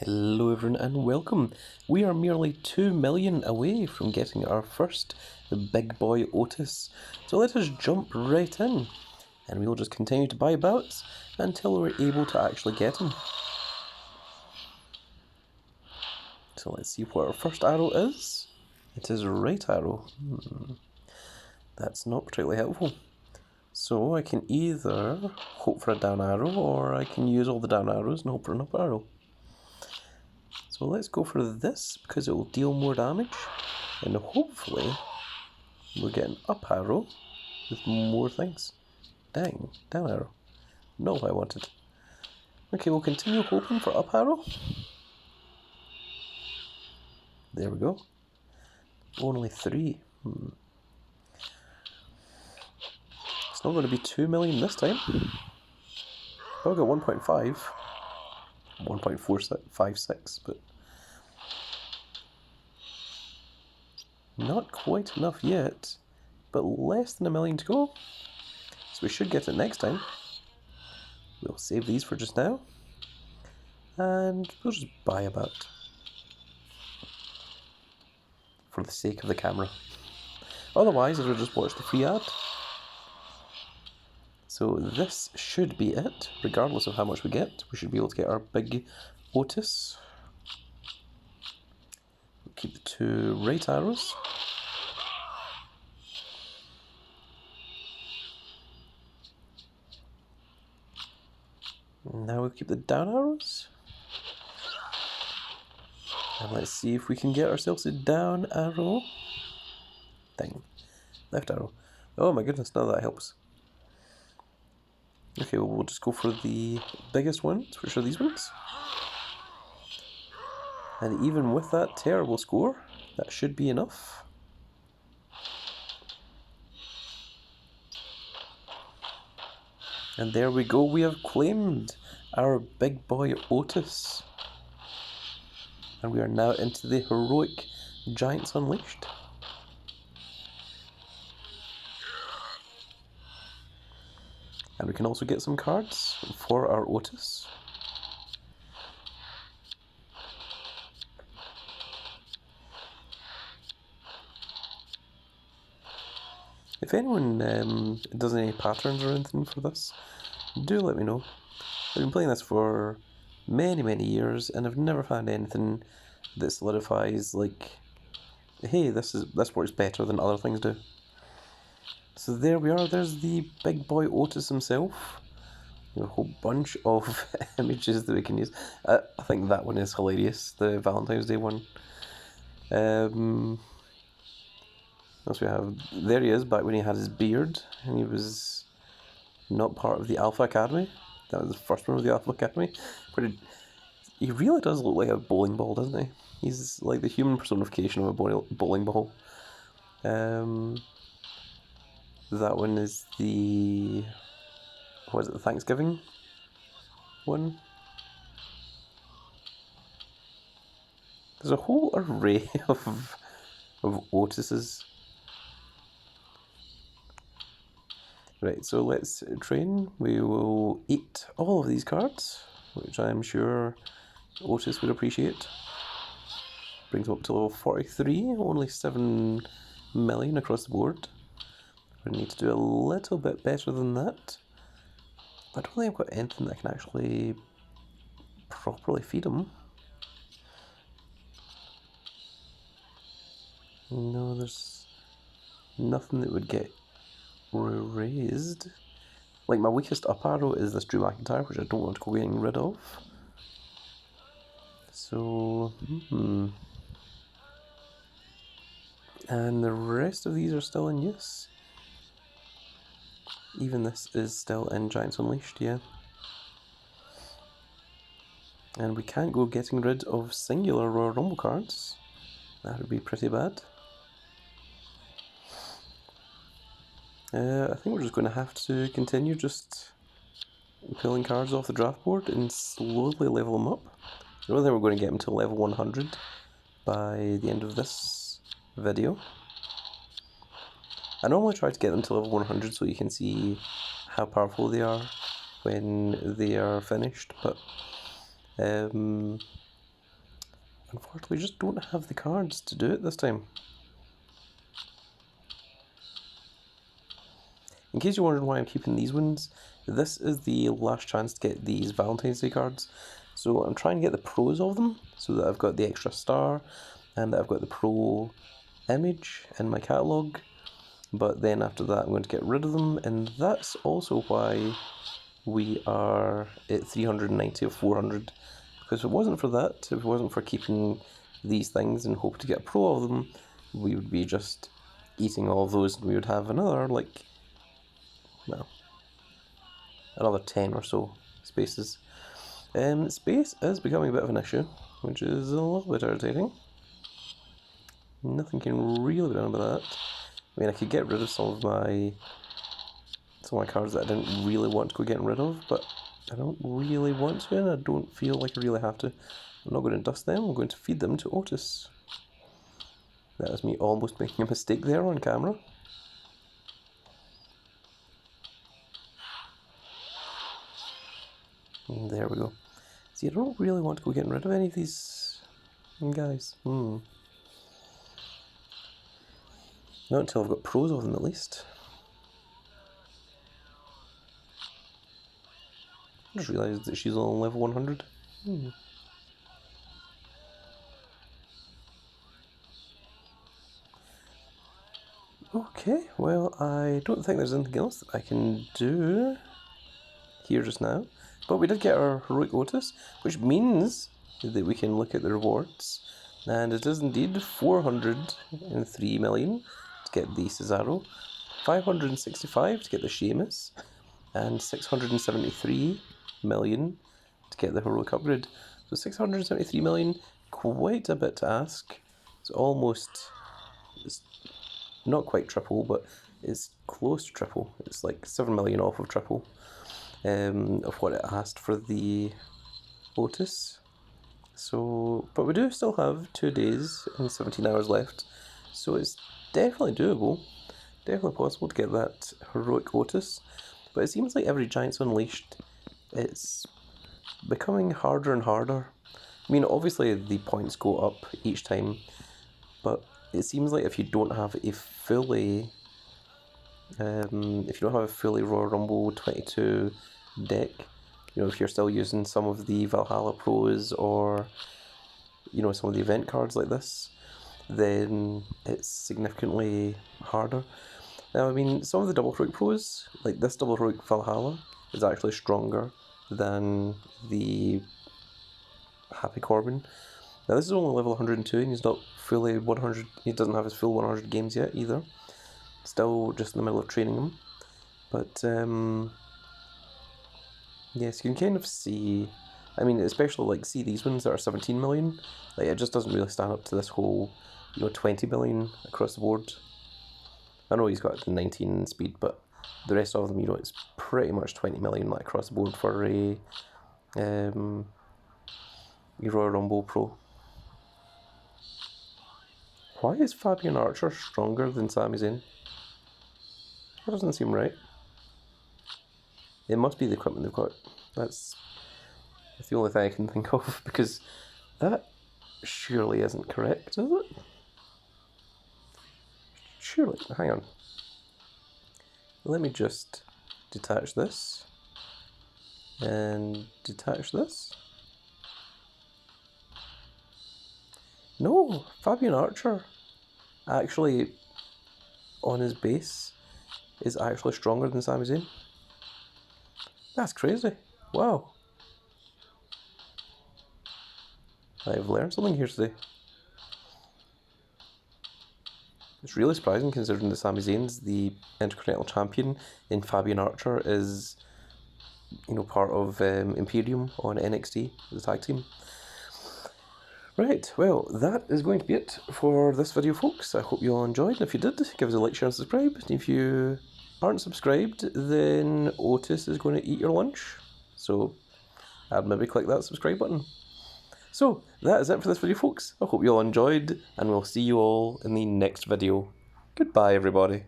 Hello everyone and welcome. We are merely 2 million away from getting our first big boy Otis. So let us jump right in and we will just continue to buy bouts until we're able to actually get him. So let's see what our first arrow is. It is right arrow. That's not particularly helpful. So I can either hope for a down arrow or I can use all the down arrows and hope for an up arrow. So let's go for this because it will deal more damage and hopefully we'll get an up arrow with more things. Dang, down arrow. Not what I wanted. Okay, we'll continue hoping for up arrow. There we go. Only 3. It's not going to be 2 million this time. I'll get 1.5. 1.456, but not quite enough yet. But less than 1 million to go. So we should get it next time. We'll save these for just now. And we'll just buy a bout. For the sake of the camera. Otherwise, I'll just watch the free ad. So this should be it, regardless of how much we get. We should be able to get our big Otis. We'll keep the 2 right arrows. Now we'll keep the down arrows. And let's see if we can get ourselves a down arrow. Dang. Left arrow. Oh my goodness, now that helps. Okay, well, we'll just go for the biggest ones, which are these ones. And even with that terrible score, that should be enough. And there we go, we have claimed our big boy Otis. And we are now into the heroic Giants Unleashed. And we can also get some cards for our Otis. If anyone does any patterns or anything for this, do let me know. I've been playing this for many years and I've never found anything that solidifies like, hey, this works better than other things do. So there we are, there's the big boy Otis himself. A whole bunch of images that we can use. I think that one is hilarious, the Valentine's Day one. Else we have, there he is, back when he had his beard, and he was not part of the Alpha Academy. That was the first one of the Alpha Academy. He really does look like a bowling ball, doesn't he? He's like the human personification of a bowling ball. That one is the... what is it, the Thanksgiving one? There's a whole array of Otises. Right, so let's train. We will eat all of these cards, which I'm sure Otis would appreciate. Brings him up to level 43, only 7 million across the board. We need to do a little bit better than that. I don't think I've got anything that can actually properly feed him. No, there's nothing that would get raised. Like, my weakest up arrow is this Drew McIntyre, which I don't want to go getting rid of. So, And the rest of these are still in use. Even this is still in Giants Unleashed, yeah. And we can't go getting rid of singular Royal Rumble cards. That would be pretty bad. I think we're just going to have to continue just pulling cards off the draft board and slowly level them up. I don't think we're going to get them to level 100 by the end of this video. I normally try to get them to level 100 so you can see how powerful they are when they are finished, but unfortunately just don't have the cards to do it this time. In case you're wondering why I'm keeping these ones, this is the last chance to get these Valentine's Day cards. So I'm trying to get the pros of them, so that I've got the extra star, and that I've got the pro image in my catalogue. But then after that I'm going to get rid of them, and that's also why we are at 390 of 400. Because if it wasn't for that, if it wasn't for keeping these things and hope to get a pro of them, we would be just eating all of those, and we would have another, like, well, another 10 or so spaces. Space is becoming a bit of an issue, which is a little bit irritating. Nothing can really be done about that. I mean, I could get rid of some of my cards that I didn't really want to go getting rid of, but I don't really want to, and I don't feel like I really have to. I'm not going to dust them, I'm going to feed them to Otis. That was me almost making a mistake there on camera. And there we go. See, I don't really want to go getting rid of any of these guys. Not until I've got pros of them, at least. I just realised that she's on level 100. Okay, well, I don't think there's anything else that I can do here just now. But we did get our heroic Otis, which means that we can look at the rewards. And it is indeed 403 million to get the Cesaro, 565 to get the Sheamus, and 673 million to get the heroic upgrade. So 673 million, quite a bit to ask. It's not quite triple, but it's close to triple. It's like 7 million off of triple of what it asked for the Otis. So, but we do still have 2 days and 17 hours left, so it's definitely doable, definitely possible to get that heroic Otis. But it seems like every Giants Unleashed, it's becoming harder and harder. I mean, obviously the points go up each time, but it seems like if you don't have a fully Royal Rumble 22 deck, you know, if you're still using some of the Valhalla Pros or, you know, some of the event cards like this, then it's significantly harder. Now, I mean, some of the Double Heroic Pros, like this Double Heroic Valhalla, is actually stronger than the Happy Corbin. Now, this is only level 102, and he's not fully 100, he doesn't have his full 100 games yet either. Still just in the middle of training him. But, yes, you can kind of see, I mean, especially, like, see these ones that are 17 million, like, it just doesn't really stand up to this whole, you know, 20 million across the board. I know he's got 19 speed, but the rest of them, you know, it's pretty much 20 million, like, across the board for a Royal Rumble Pro. Why is Fabian Archer stronger than Sami Zayn? That doesn't seem right. It must be the equipment they've got. That's the only thing I can think of, because that surely isn't correct, is it? Surely. Hang on. Let me just detach this and detach this. No, Fabian Archer actually, on his base, is actually stronger than Sami Zayn. That's crazy. Wow. I've learned something here today. It's really surprising considering that Sami Zayn's the Intercontinental Champion and Fabian Archer is, you know, part of Imperium on NXT, the tag team. Right, well, that is going to be it for this video, folks. I hope you all enjoyed, and if you did, give us a like, share, and subscribe. And if you aren't subscribed, then Otis is going to eat your lunch. So, I'd maybe click that subscribe button. So, that is it for this video, folks. I hope you all enjoyed, and we'll see you all in the next video. Goodbye, everybody.